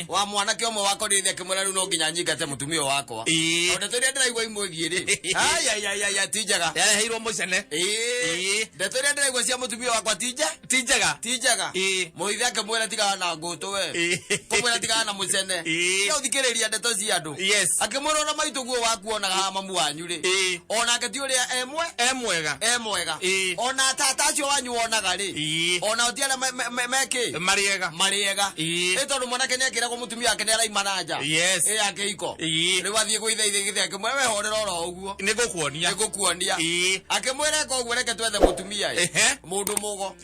wa mwana ke omwe wako rithe kimwera ru no nginya nyingate mutumia wako onde turi ndiraigwa imwithie ri ay tijaga heirwo mucene ndetori ndiraigwa cia mutumia wakwa tijaga muithe akimwera tiga na ngutu we kumwera tiga na mucene yo thikiriria ndeto cia andu akimwera ona maitu guo wakuonaga ha mamu wanyu ri ona akati uria emwega ona tata cio wanyu wonaga ri ona utiara meke mariega etondu mwanake ni akira ko mutumia ake ni araima nanja akeiko ni wathie gwithaithe githe akimwera wehorera oro uguo nigukuonia akimwera ko uguo reke twethe mutumia mundu mugo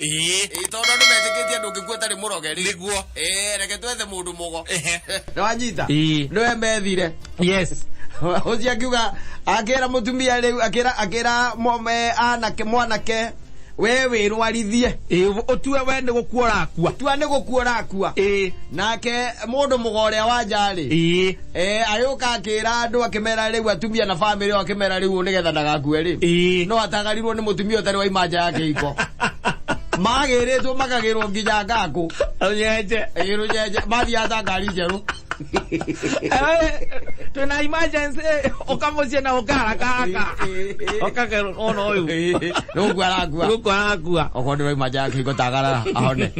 tondu ndu metikitie ndu ngikua tari murogeri niguo reke twethe mundu mugo na wanyita ndu methire ozi akiuga akira mutumia riu akira anake mwanake wewe rwarithie otue wende gukuora akua nake mundu mugore wanjari ayuka akira andu akimera riu atumia na family akimera riu nigetha ndagakue ri no atagarirwo ni mutumia utari wa imanja yake iko magiritwo makagirwo nginya ngaku runyeje mathi atangari njeru tuna emergency okamucie na ukaraka okagero ono uyu rugwaragua okondo wa imanja yake iko tagara ahone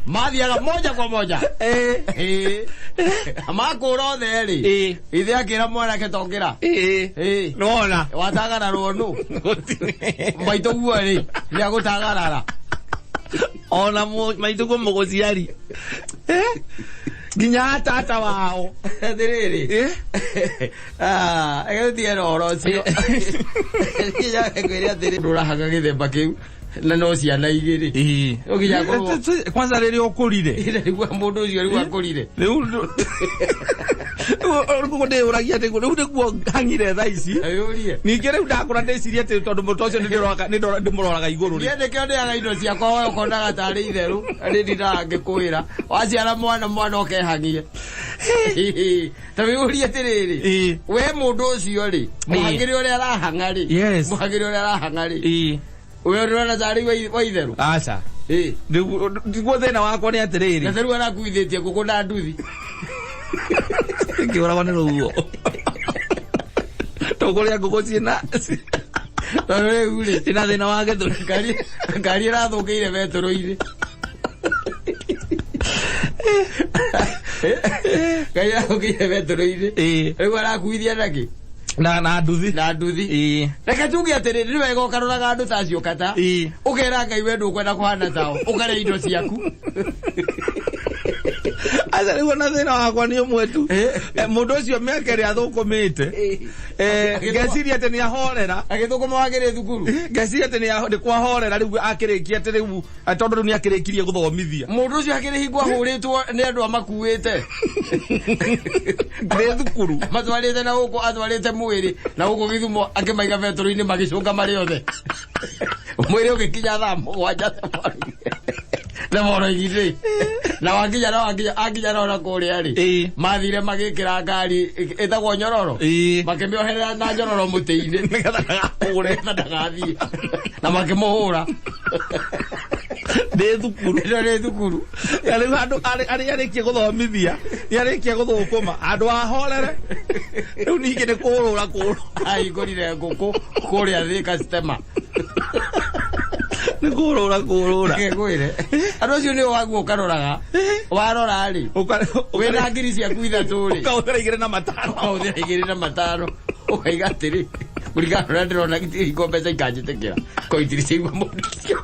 mathiaga moja kwa moja amakura othe ri ithe akira mwanake tongera nona watagara rwonu maitu guo ri ni agutagarara ona maitu guo muguciari nginya tata wao ndiriri egetie roro cio nginya kwĩria atĩrĩ ndũrahaga gĩthemba kĩu na no ciana igĩrĩ ũginya kwanza rĩrĩa ũkũrire nĩguo mũndũ ũcio rĩu akũrire rĩu ndĩ ũragia atĩ rĩu nĩguo hangire thaa ici ningĩ rĩu ndakũra ndĩciria atĩ tondũ mũtũ ũcio ndĩmũroraga igũrũ rĩ nĩkĩo ndĩaga indo ciakwa we ũkonaga tarĩ itherũ rĩ ndindaga ngĩkwĩra waciara mwana ũkehang'ie ta wĩũrie atĩrĩrĩ we mũndũ ũcio rĩ mũhangĩre ũrĩa arahang'a rĩ we urona tari wa itheru acha ndiguo thina wakwa ni atiriri na theru arakuithitie nguku na nduthi ngiura ni ruo togoria nguku ciina tore uri ina thina wa githuri ngari rathukiire vetoro-ini ngari rathukiire vetoro-ini riu arakuithia naki na nduthi reke tuge atiriri ni wega ukaroraga andu tacio kata ukera ngai we ndukwenda kuhana tao ukare indo ciaku asa rĩu na thĩna wakwa nĩ ũmwe tu mũndũ ũcio mĩaka ĩrĩa athũkũmĩte ngeciria atĩ nĩ ahorera agĩthũkũma wagĩrĩ thukuru ngeciria atĩ nĩ kwahorera rĩu akĩrĩkia atĩ rĩu tondũ rĩu nĩ akĩrĩkirie gũthomithia mũndũ ũcio akĩrĩhingwo ahũrĩtwo nĩ andũ amakuĩte arĩ thukuru matwarĩte na gũkũ atwarĩte mwĩrĩ na gũkũ Githumo akĩmaiga betũrũ-inĩ magĩcũnga marĩ othe mwĩrĩ ũgĩkinya thaa mũgwanja na moro igithĩ na wakinya na kũrĩa rĩ mathire magĩkĩra ngari ĩtagwo nyororo makĩmĩoherera na nyororo mũtĩ-inĩ nĩgetha ndagathiĩ na makĩmũhũra nĩ thukuru rĩu andũ arĩa arĩkia gũthomithia nĩ arĩkia gũthũkũma andũ ahorere rĩu ningĩ nĩ kũũrũra ahingũrire ngũkũ kũrĩa Thika Stima nĩ kũũrũra ngĩkwĩre andũ acio nĩ waguo ũkaroraga warora rĩ wĩna ngiri ciaku ithatũ rĩ ũkahũthĩra 2 na 5 ũkaiga atĩrĩ kũringana na ndĩrona ihingo mbeca ikanjĩtĩkĩra koitiri ciaigua mũndũ ũcio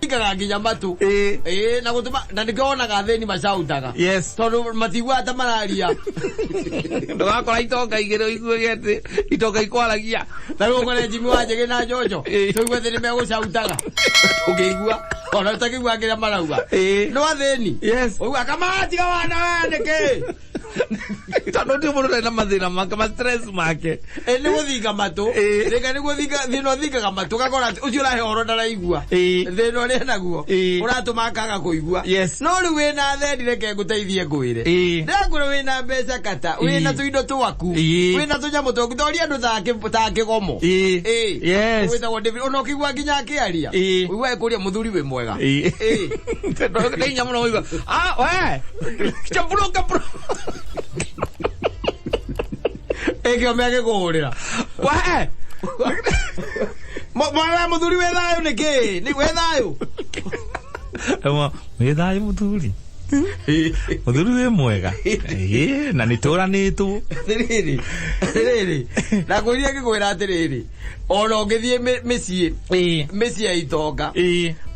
ikaga nginya matu na gutuma na ndikonaga thĩni macautaga tondũ matigua ta mararia ndugakora itonga igĩrĩ iguĩge atĩ itonga ikwaragia na rĩu ũkore Jimmy Wanjigi na Njonjo tũigue thĩ nĩmegũcautaga ũkĩigua ona ũtakĩigua kĩrĩa marauga no athĩni ũigua kamatiga wana we nĩkĩ Tano ndio mũndũ na mathĩna make ma stress make. Nĩ gũthinga matũ. Reka nĩ gũthinga thĩna ũthingaga matũ gakora ũcio ũrahe horo ndaraigua. Thĩna ũrĩa naguo ũratũma akaga kũigua. No rĩu wĩna thendi reke ngũteithie ngwĩre. Ndakũra wĩna mbeca kata wĩna tũindo twaku. Wĩna tũnyamũ twaku tũria andũ ta kĩgomo. Wĩtagwo David ona ũkĩigua nginya akĩaria. Ũigua ekũria mũthuri wĩ mwega. Nĩ nyamũ no ũigua. We chaburuka bro. Ege omege kũhũrĩra. We mwana mũthuri wĩ thayũ nĩkĩ? Nĩ wĩ thayũ? Wĩ thayũ mũthuri? Mũthuri wĩ mwega. Na nĩtũranĩtwo. Rĩrĩ ndakwĩrire ngĩkwĩra atĩrĩrĩ ona ũngĩthiĩ mĩciĩ ya itonga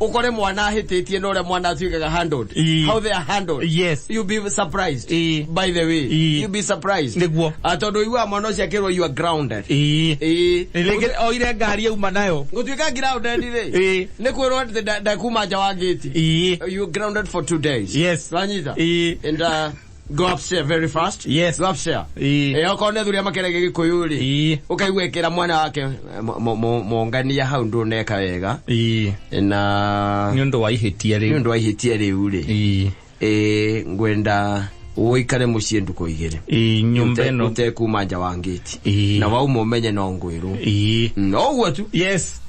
ukore mwana ahĩtĩtie na ũrĩa mwana atuĩkaga handled. How they are handled. Yes. You'll be surprised. By the way. You'll be surprised. Nĩguo. Tondũ igua mwana ũcio akĩrwo you are grounded. Nĩrĩngĩ oire ngari yauma nayo. Gũtuĩka grounded rĩ. Nĩ kwĩrwo atĩ ndakuma nja wa gate. You are grounded for 2 days. Yes. Wanyita. And go upstairs very fast. Yes. Go upstairs. Okone thuria makerege gikuyu ri. Ukaigua ekera mwana wake mongania hau nduneka wega. Na nĩ ũndũ wa ihĩtia rĩu. Nĩ ũndũ wa ihĩtia rĩu ri. Ngwenda uikare muciĩ nduko igere. Nyumba ĩno utekuma nja wa ngeti. Na wauma umenye no ngwĩrwo. No ũguo tu. Yes.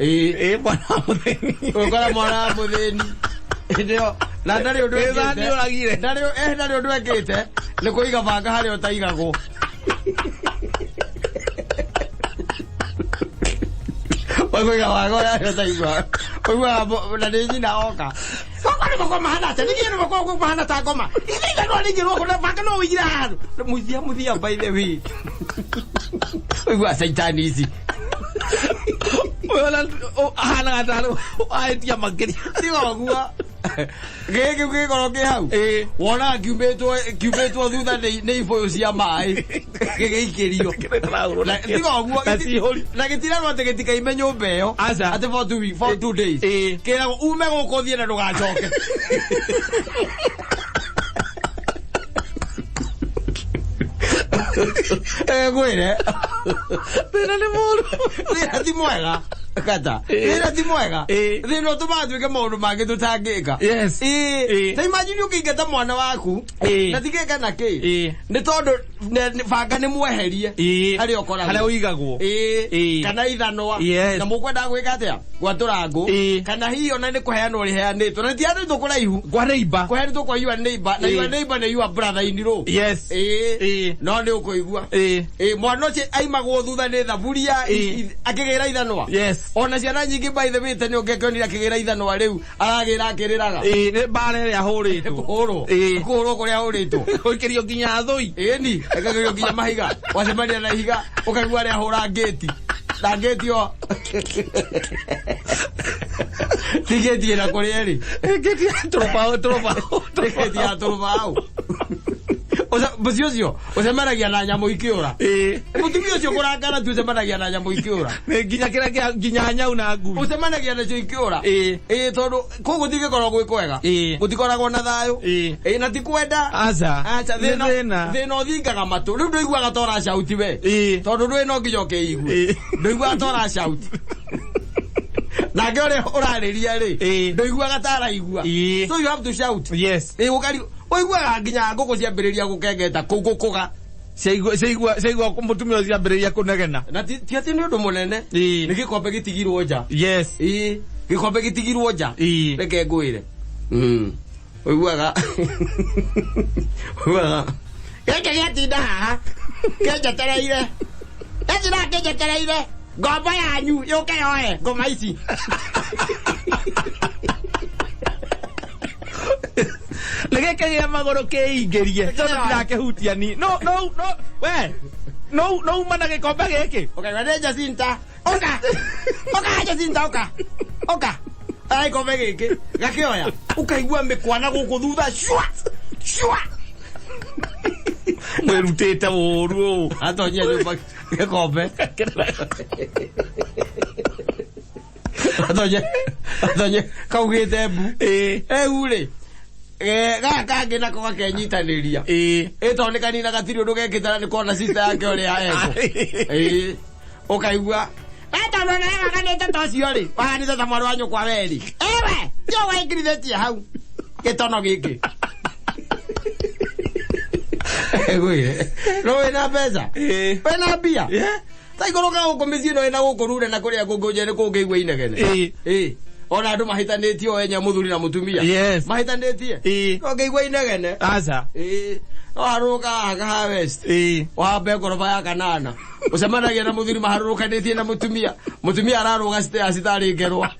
Bwana mũtheni. Ukora mwana mũtheni. Ndio na ndarĩ ũndũ ekĩte. Ndarĩ ũndũ ekĩte nĩ kũiga banga harĩa ũtaigagwo. Kũiga banga harĩa ũtaigagwo. Ũiguaga na nĩ nyina oka. Koko nĩ mahana atĩ nĩ gĩkĩrwo mahana ta ngoma. Ithiga no nĩngĩrwo kũrĩa banga no ũigire handũ. Muthia by the way. Ũiguaga saitani ici. Wala ahana ataro aitia makiri. Ndigogua. Gege goro ke hau. Wona kiumbetwo thutha nĩ iboyo cia maĩ. Gege ikirio. Ndigogua. Na gĩtiragwo atĩ gĩtikaime nyũmba ĩyo. Atĩ for 2 days. Kĩragwo ume gũkũ thiĩ na ndũgacoke. Gwĩre. Thĩna nĩ mũru. Thĩna ti mwega. Kata. Thĩna ti mwega. Thĩna ũtũmaga tuĩke maũndũ mangĩ tũtangĩka. Yes. Ta imagine ũkĩingata mwana waku. Na tigĩka na kĩ. Nĩ tondũ banga nĩ mweherie. Harĩa ũkoragwo. Harĩa ũigagwo. Kana ithanwa. Na mũkwenda gwĩka atĩa? Gwatũra ngũ. Kana hihi ona nĩ kũheanwo rĩheanĩtwo. Na ti andũ kũraihu. Kwa neighbor. Kũheanĩtwo kwa your neighbor. Na your neighbor nĩ your brother in law. Yes. No nĩ ũkũigua. Mwana ũcio aimagwo thutha nĩ thaburia akĩgĩra ithanwa. Yes. Ona ciana nyingĩ by the way tene ũngĩkĩonire akĩgĩra ithanwa rĩu aragĩra akĩrĩraga. Nĩ mbara ĩrĩa hũrĩtwo. Kũhũrwo kũrĩa hũrĩtwo. Gũikĩrio nginya thũi. Ni akagĩrio nginya mahiga. Wacemania na ihiga ũkaigua arĩa hũra ngĩti. Na ngĩti yo. Tigeti ĩna kũrĩa rĩ. Ngĩti ya tũrũbaũ. Tigeti ya tũrũbaũ. Mũciĩ ũcio ũcemanagia na nyamũ ikĩũra. Mũtumia ũcio kũrangana tu ũcemanagia na nyamũ ikĩũra. Nginya kĩrĩa nginya nyau na ngui. Ũcemanagia nacio ikĩũra. Tondũ kũu gũtigĩkorwo gwĩ kwega. Gũtikoragwo na thayũ. Na ti kwenda. Aca thĩna ũthingaga matũ. Rĩu ndũiguaga ta ũracauti we. Tondũ ndũĩ no nginya ũkĩigua. Ndũiguaga ta ũracauti. Nake ũrĩa ũrarĩria rĩ. Ndũiguaga ta araigua. So you have to shout. Yes. Ũiguaga nginya ngũkũ ciambĩrĩria gũkengeta kũu gũkũga. Ciaigua mũtumia ũcio ciambĩrĩria kũnegena. Na ti atĩ nĩ ũndũ mũnene. Nĩ gĩkombe gĩtigirwo nja. Yes. Gĩkombe gĩtigirwo nja. Reke ngwĩre. Ũiguaga. Gĩkĩ gĩatinda haha. Kĩnjetereire. Ĩnjĩra kĩnjetereire. Ngombo yanyu yũke yoe ngoma ici. Legekagĩra magũrũ kĩingĩrie. Tondũ ndakĩhutia ni. No. We. No umana gĩkombe gĩkĩ. Okay, wende Jacinta. Oka Jacinta oka. Ai gĩkombe gĩkĩ. Gakĩoya. Ũkaigua mĩkwana gũkũ thutha. Shua. Mwĩrutĩte ũru ũũ. Atonyia nyũmba gĩkombe. Atonyia kaugĩte mbu. Rĩ. gaka ngina ko gakenyitaniria tonekani na gatirio ndugekitara ni kona sister yake uri aeko ukaigua eta no na ganete tocio ri wahani tata mwaru wanyu kwa weri ewe yo waikirithetie hau gitono giki egwire no ina pesa pena bia taikoroka ukomithio no ina gukurure na kuria gunguje ni kungigwa inegene ona andu mahitanitie o enya muthuri na mutumia mahitanitie kungigwa inegene aza no aruka aga west wa be goroba ya kanana usemanagia na muthuri maharukanitie na mutumia araruga stairs tari ngerwa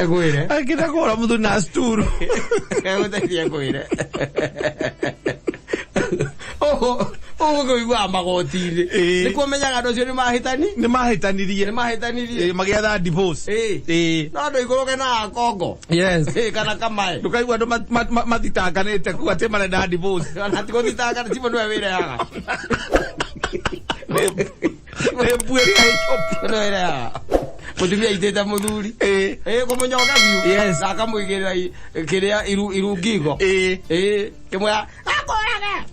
gwire akita kora muthuri na sturu gutathia gwire kuigua magoti-ini ni kumenyaga andu acio ni mahitanirie magiatha divorce no andu iguruke na kongo kana kamae ndukaigua andu mathitanganite ku ati marenda divorce kana ti guthitangana ti mundu wire yaga webueri no wire yaga mutumia iteta muthuri kumunyoga biu akamwigirira kiria irungigo kimwe akoraga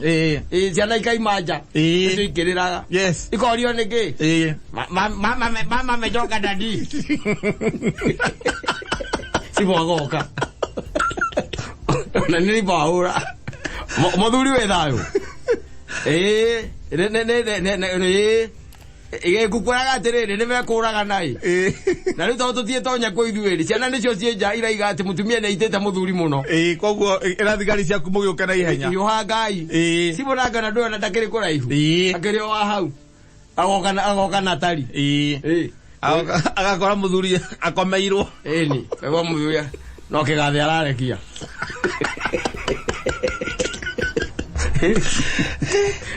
ciana ikaimanja ikiriraga ikorio niki mama mejoka dadi sibogoka na nili baura muthuri we thayo gukuraga atiriri ni mekuraga nai na riu tutie tonya kwa ithuiri ciana nicio cienja iraiga ati mutumia ni aitete muthuri muno koguo irathigari ciaku mugiuka na ihenya yuha ngai sibonanga na ndona ndakiri kuraihu akiri o hau agoka na tari agakora muthuri akomeirwo ni ego muthuri no kigathi ararekia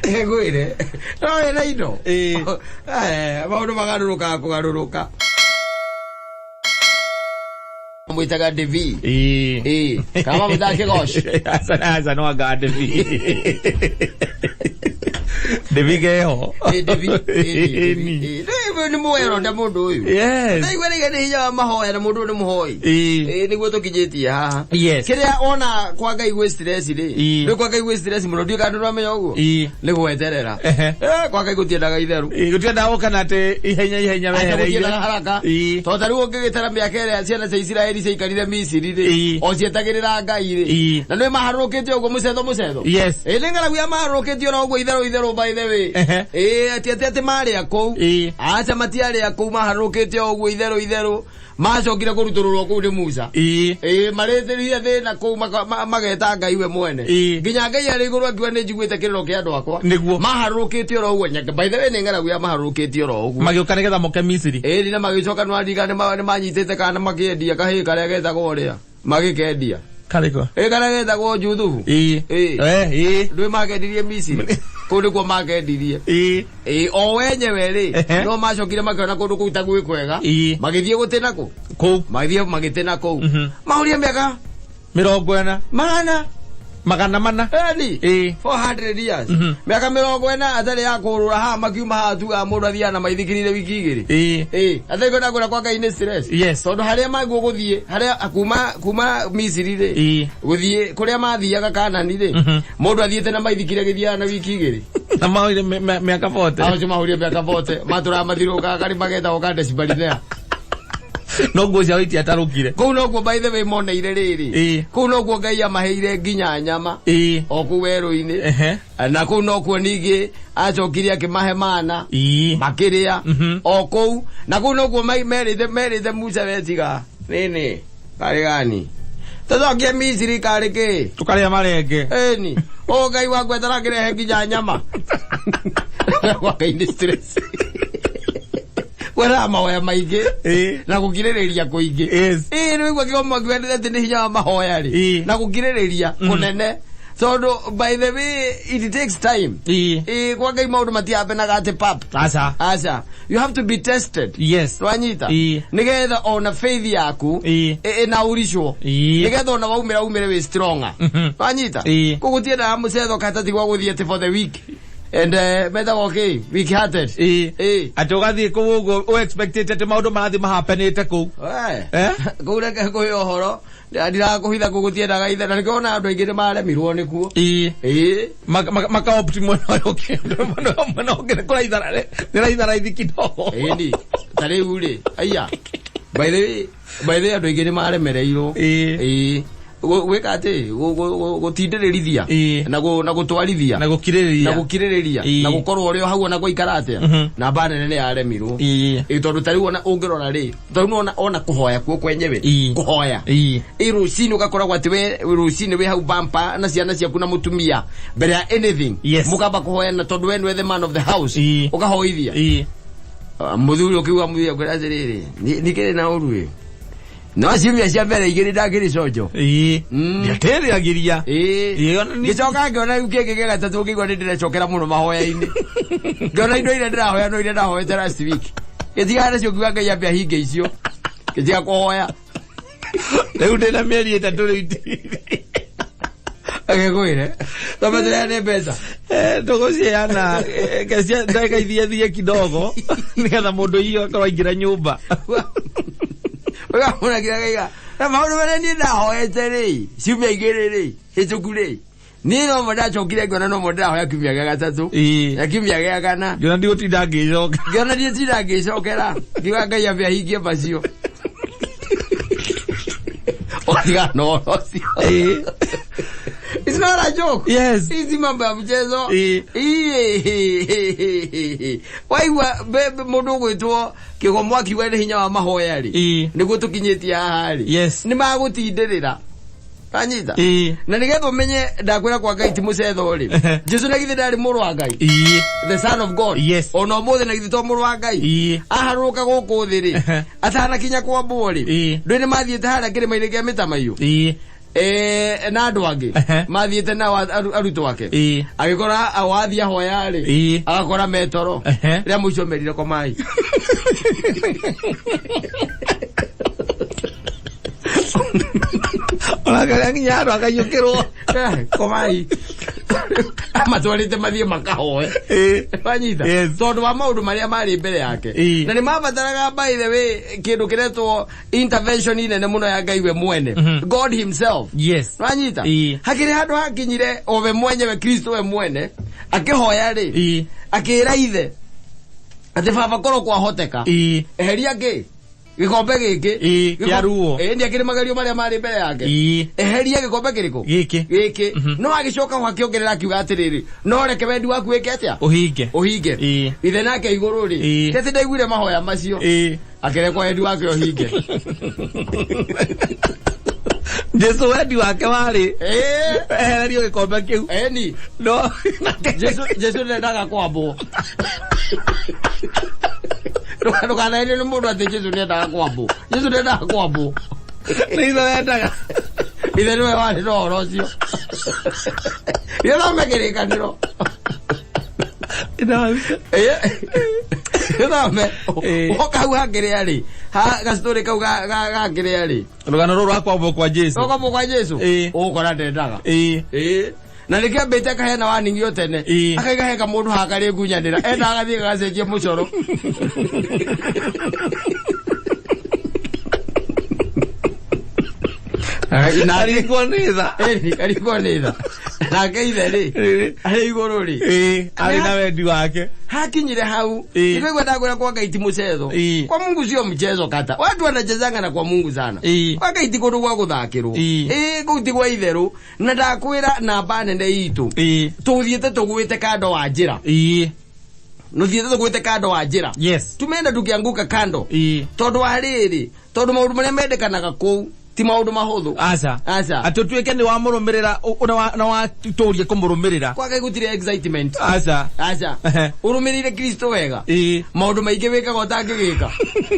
egwire no ena indo maundu magaruruka mwitaga Devi kama mudake gosh asa no aga Devi Devi geho Devi ni muero nda mundu uyu igwere ni hinya mahoya na mundu ni muhoi niguo tukijitie haha kiria ona kwa ngai gwe stress ri ni kwa ngai gwe stress muno ndio kandu no menya uguo ni gweterera kwa ngai gutiendaga itheru gutienda ukana ate ihenya wehereire haraka to tari ungigitera miaka ria ciana cia Israeli ciaikarire Misiri ri o cietagirira ngai ri na ni maharukite uguo mucetho ni ngaragu ya maharukite ona uguo itheru by the way ati mari akou acha matiari akou maharukite uguo itheru macokire kurutururwo ku ni Musa maretheria thina ku mageta ngai we mwene nginya ngai ari iguru akiwa ni njiguite kiriro kia andu akwa maharukite oro uguo nyake by the way ni ngaragu ya maharukite oro uguo magiuka nigetha moke Misiri ni na magicoka no andiga ni manyitite kana makiendia kahi karia getagwo ria magikendia kariko karia getagwo juthu ndwi makendirie Misiri kundu kwa makendirie o wenyewe ri no macokire makiona kundu kuita gwi kwega magithie gutina ku magitena ku mahuria miaka 40 magana ni 400 years miaka 40 atari ya kurura ha makiuma hatu a mundu athia na maithikirire wiki igiri atari kona kura kwa ngai ni stress tondu haria maguo guthie haria kuma Misiri ri guthie kuria mathiaga Kanani ri mundu athiete na maithikire githia na wiki igiri na mahuria miaka 40 acho mahuria miaka 40 matura mathiruka kari mageta okande cibarinea no go cia iti atarukire ku no go by the way moneire riri ku no go ngai amaheire nginya nyama o ku weru-ini na ku no ku ningi acokire akimahe mana makiria o ku na ku no go merite Musa wetiga nini kari gani tucokie Misiri kari ki tukaria marenge ni o ngai wa gwetara kirehe nginya nyama kwa kaini stress wera mahoya maingi na gukiririria kuingi ni gwa kigoma gwendete ni hinya mahoya ri na gukiririria kunene so by the way it takes time kwa ngai maundu matiapenaga ati pap asa you have to be tested rwanyita nigetha ona faith yaku na urisho nigetha ona waumire we stronger rwanyita kugutienda mucetho katati gwa guthie for the week and better okay weak hearted atogathi kugo o expected te maundu marathi mahapenete ku kureke kuyo horo ndira kuhitha kugutiendaga ithe na nikona andu aingi maremirwo nikuo maka optimo no kendo no ngere kula ithara ithi kidogo ndi tare uri aya by the way andu aingi maremereirwo weka ate gutindirithia na gutwarithia na gukiririria na gukorwo uri hau na guikara ate na banene ne aremirwo tondu tari wona ungirora ri tondu ona kuhoya kuo kwenyewe kuhoya rucini ugakoragwo ati we rucini we hau bampa na ciana ciaku na mutumia mbere ya anything mukamba kuhoya na tondu we the man of the house ugahoithia muthuri ukiuga muthia kwira riri nikire na urue no simia cia mbere igiri ndagiri cojo ndiatere agiria gicoka ngiona ukenge gatatu ngigwa ndirecokera muno mahoya-ini ngiona indo ire ndirahoya no ire ndahoyete last week gitigana cio kiuga ngai ambia hinge icio gitiga kuhoya riu ndina mieri 3 riu agegwire tometere mbeca tuguciana kecia ndeka ithie kidogo nigetha mundu iyo akorwo ingira nyumba Wega kira na maundu mene ni ndahoete ri ciumia igiri ri hituku ri ni no moda chokire ngona no moda hoya kiumia gia gatatu ya kiumia gia kana ngona ndi gutinda ngicoka ngona ndi tinda ngicokera ngiwa ngai ambia hingie bacio otiga no It's not a joke. Yes. Hizi mambo ya mchezo. Waiwa bebe mundu gwitwo kigomwa kiwene hinya wa mahoya ri. Niguo tukinyitia hali. Yes. Ni magutindirira. Kanyita. Na nigetho menye ndakwira kwa Ngai ti mucetho ri. Jesu na githe ndari muru wa Ngai. The son of God. Yes. Ono muthe na githe to muru wa Ngai. Aharuka guku thi ri. Atana kinya kwa bori. Ndwini mathiete hara kiri maire kia mitamayo. Na andu angi mathiete na aruto wake agikora awathia hoya ri agakora metoro ria muico merire kwa mai Ona nginya aro akayukirwo komai amatwarite mathie makahoe banyita tondu wa maundu maria mari mbere yake na ni mabataraga by the way kindu kiretwo intervention inene muno ya Ngai we mwene God himself banyita hakiri handu hakinyire owe mwenyewe Kristo we mwene akihoya ri akira ithe ati baba korwo kwa hoteka eheria ngi gikombe giki kiaruo ndi akiri magario maria mari mbere yake eheria gikombe kiriko giki no agicoka gwakiongerera kiuga atiriri no reke wendi waku weke atia uhinge ithe nake iguru ri tete ndaiguire mahoya macio akireko wendi wake uhinge Jesu wendi wake wari ehererio gikombe kiu ni no Jesu ndendaga kwambo Nukana ni mundu ati Jesu nendaga kwambo Jesu nendaga kwambo Niitho wendaga ithe niwe wari no horo ucio ithome kirikaniro ithome okau hakiria ri ha gastori kau gakiria ri rugano ruru akwambo kwa Jesu ukora ndendaga na nikia bete kahena waningio tene akaiga heka mundu hakari ngunyanira enda agathie gacenjie mucoro alikuwa nitha na keithe ri ari iguru ri ari na wendi wake hakinyire hau ndio ndakwira kwa Ngai ti mucetho kwa Mungu sio mchezo kata watu wanachezanga na kwa Mungu sana kwa Ngai ti kundu gwa guthakirwo guti gwa itheru na ndakwira na banene itu tuthiete tugwite kando wa njira nuthiete tugwite kando wa njira tumenda tukianguka kando tondu wa riri tondu maundu maria mendekanaga kuu ti maundu mahuthu aca atutwike ni wa murumirira na wa tuturie kumurumirira kwa Ngai gutire excitement aca urumirire Kristo wega maundu maingi wikaga utangigika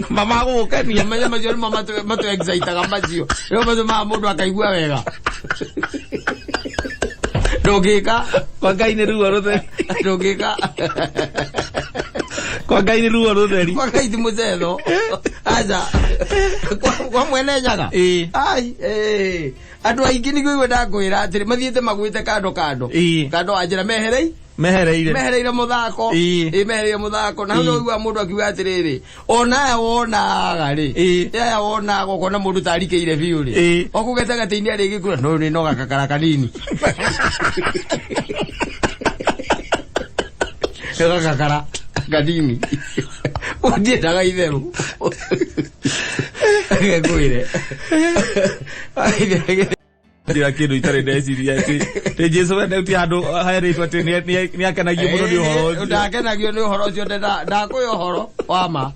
mama gukenia manya macio matu excitaga macio yo macio ma mundu akaigua wega ndungika kwa Ngai ni ruo ruthe ndungika Kwa Ngai ni ruo rutheri. Kwa Ngai ti mucetho. Aja. Kwa mwene nyaga. Ai andu aingi ni gwe ndakwira atiri mathiete magwite kando kando ajira mehereire muthako mehereire muthako na no igwa mundu akiuga atiriri ona wonaga ri ya wonaga ukona mundu tarikeire biu ri okugeta gateinia ringi kura no ni no gakakara kanini gakakara gadini udie daga itheru ngekuire ndira kindu itare ndeciria ati Jesu wende ti andu haeritwo ati ni akenagio muno ni uhoro ndakenagio ni uhoro ucio ndakuyo uhoro wa ma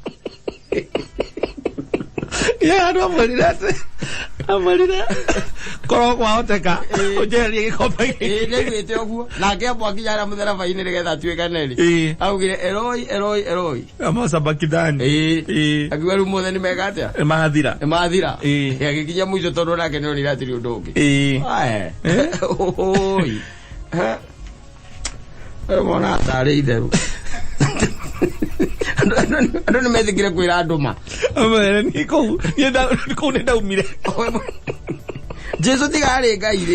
ya andu amarire koro kwahoteka ujerie gikombe nĩgwĩte ũguo nake ambo akinyara mũtheraba-inĩ nĩgetha atuĩkane rĩ augire Eloi amasabakidani akiuga rĩu mothe nĩmeka atĩa mathira agĩkinya mũico tondũ nake nĩonire atĩrĩ ũndũ ũngĩ mona tarĩ itherũ andu nĩ methikire kwĩra andũ ma ni kũu nĩ ndaumire Jesu tigari Ngai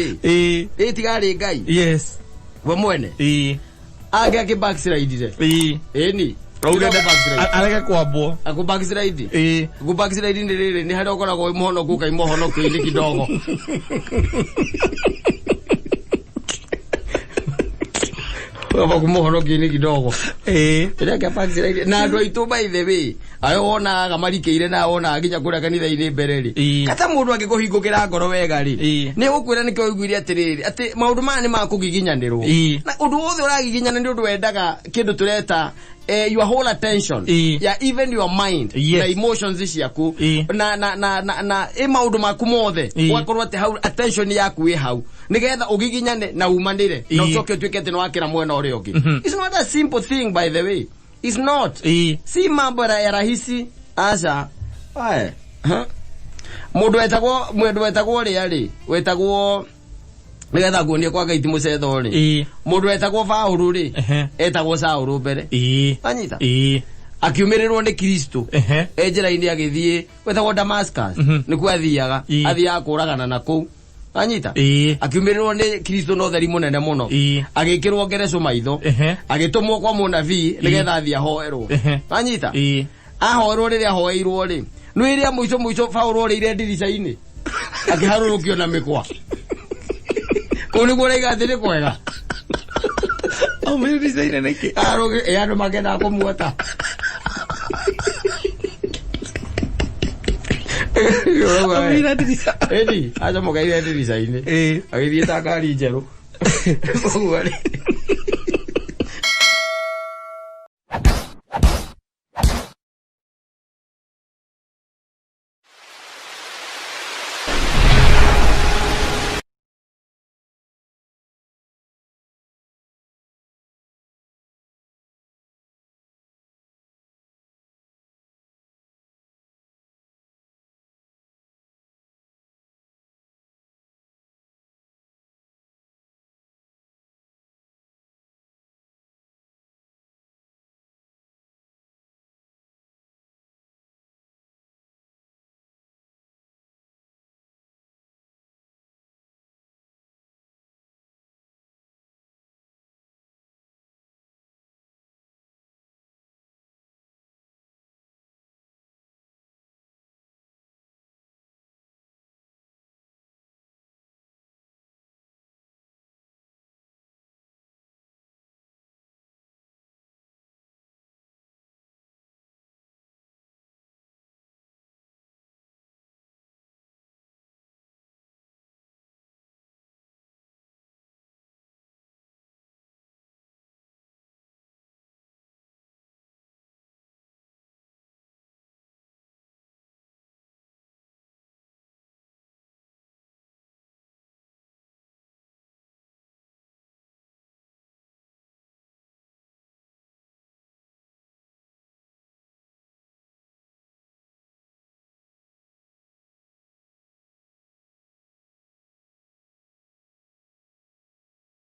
ri tigari Ngai yes we mwene age aki backslide ni areke kwambwo aku backslide ku backslide ni riri ni hari okoragwo imohono ku kai mohono ku ili kidogo baba kumuhono kini kidogo ireke backslide na andu aitu by the way ayo wona gamarikeire na wona aginya kuria kanitha-ini mbere ri kata mundu angikuhingukira ngoro wega ri ni gukwira ni kĩoigwire atiriri ati maundu maya ni makugiginyanirwo na undu wothe uragiginyana ni undu wendaga kindu tureta your whole attention even your mind na emotions ciaku na maundu maku mothe wakorwo ati hau attention yaku hau nigetha ugiginyane na umanire na ucoke utuike ati ni wakira mwena uria ungi it's not a simple thing by the way it's not si mambo ya rahisi acha mundu wetagwo ri nigetha nguonie kwa Ngai ti mucetho ri mundu wetagwo Paulu ri etagwo Saulu mbere anyita akiumirirwo ni Kristo njira-ini agithie wetagwo Damascus nikuo athiaga kuragana na kuu anyita akiumirirwo ni Kristo no theri munene muno agikirwo ngereco maitho agitumwo kwa munabii nigetha athie ahoerwo anyita ahoerwo riria ahoeirwo ri no iria muico Paulu rire ndirica-ini akiharurukio na mikwa kuni guraiga thiri kwega mimi ndizaina niki aroge andu magenda kumuota amira ndirica aja mugaire ndirica-ini agithie ta ngari njeru